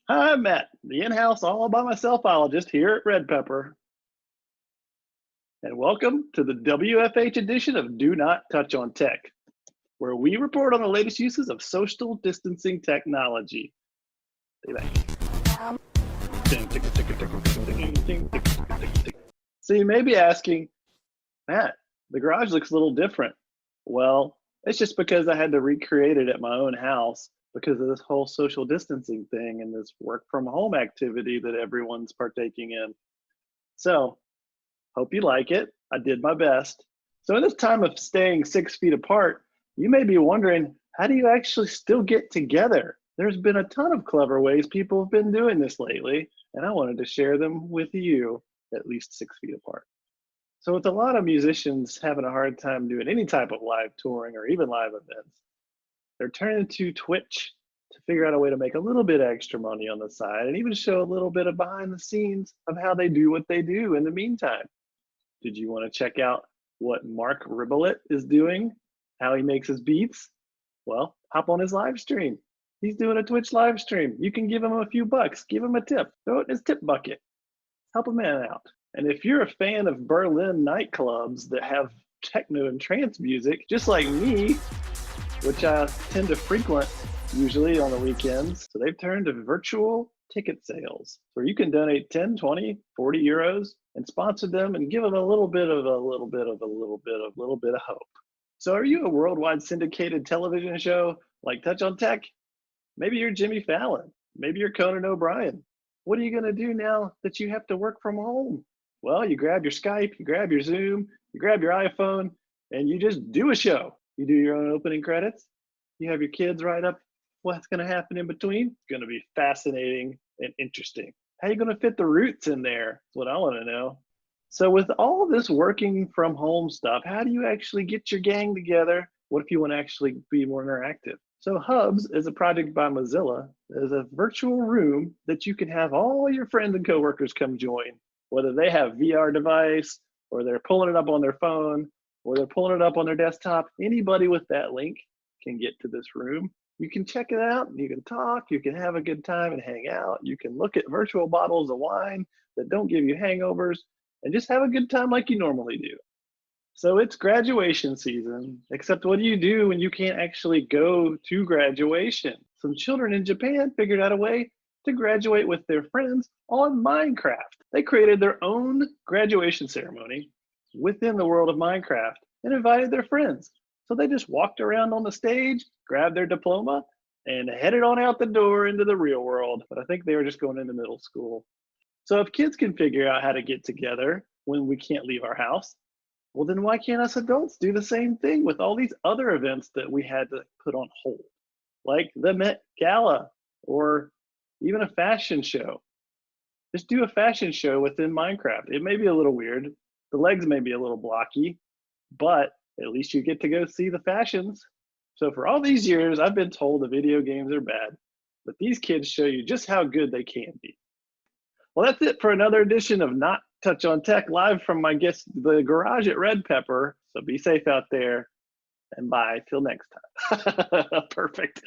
Hi, I'm Matt, the in-house all-by-myself-ologist here at Red Pepper, and welcome to the WFH edition of Do Not Touch on Tech, where we report on the latest uses of social distancing technology. So you may be asking, Matt, the garage looks a little different. Well, it's just because I had to recreate it at my own house because of this whole social distancing thing and this work from home activity that everyone's partaking in. So, hope you like it. I did my best. So, in this time of staying 6 feet apart, you may be wondering, how do you actually still get together? There's been a ton of clever ways people have been doing this lately, and I wanted to share them with you at least 6 feet apart. So, with a lot of musicians having a hard time doing any type of live touring or even live events, they're turning to Twitch to figure out a way to make a little bit extra money on the side and even show a little bit of behind the scenes of how they do what they do in the meantime. Did you want to check out what Mark Riblet is doing, how he makes his beats? Well, hop on his live stream. He's doing a Twitch live stream. You can give him a few bucks, give him a tip, throw it in his tip bucket, help a man out. And if you're a fan of Berlin nightclubs that have techno and trance music, just like me, which I tend to frequent usually on the weekends. So they've turned to virtual ticket sales where you can donate 10, 20, 40 euros and sponsor them and give them a little bit of hope. So are you a worldwide syndicated television show like Touch on Tech? Maybe you're Jimmy Fallon. Maybe you're Conan O'Brien. What are you going to do now that you have to work from home? Well, you grab your Skype, you grab your Zoom, you grab your iPhone, and you just do a show. You do your own opening credits. You have your kids write up what's going to happen in between. It's going to be fascinating and interesting. How are you going to fit the roots in there? That's what I want to know. So with all this working from home stuff, how do you actually get your gang together? What if you want to actually be more interactive? So Hubs is a project by Mozilla. There's a virtual room that you can have all your friends and coworkers come join, whether they have VR device or they're pulling it up on their phone or they're pulling it up on their desktop. Anybody with that link can get to this room. You can check it out, you can talk, you can have a good time and hang out. You can look at virtual bottles of wine that don't give you hangovers and just have a good time like you normally do. So it's graduation season, except what do you do when you can't actually go to graduation? Some children in Japan figured out a way to graduate with their friends on Minecraft. They created their own graduation ceremony within the world of Minecraft and invited their friends. So they just walked around on the stage, grabbed their diploma, and headed on out the door into the real world. But I think they were just going into middle school. So if kids can figure out how to get together when we can't leave our house, well, then why can't us adults do the same thing with all these other events that we had to put on hold, like the Met Gala or even a fashion show? Just do a fashion show within Minecraft. It may be a little weird. The legs may be a little blocky, but at least you get to go see the fashions. So for all these years, I've been told the video games are bad, but these kids show you just how good they can be. Well, that's it for another edition of Not Touch on Tech, live from my guest, the garage at Red Pepper. So be safe out there and bye till next time. Perfect.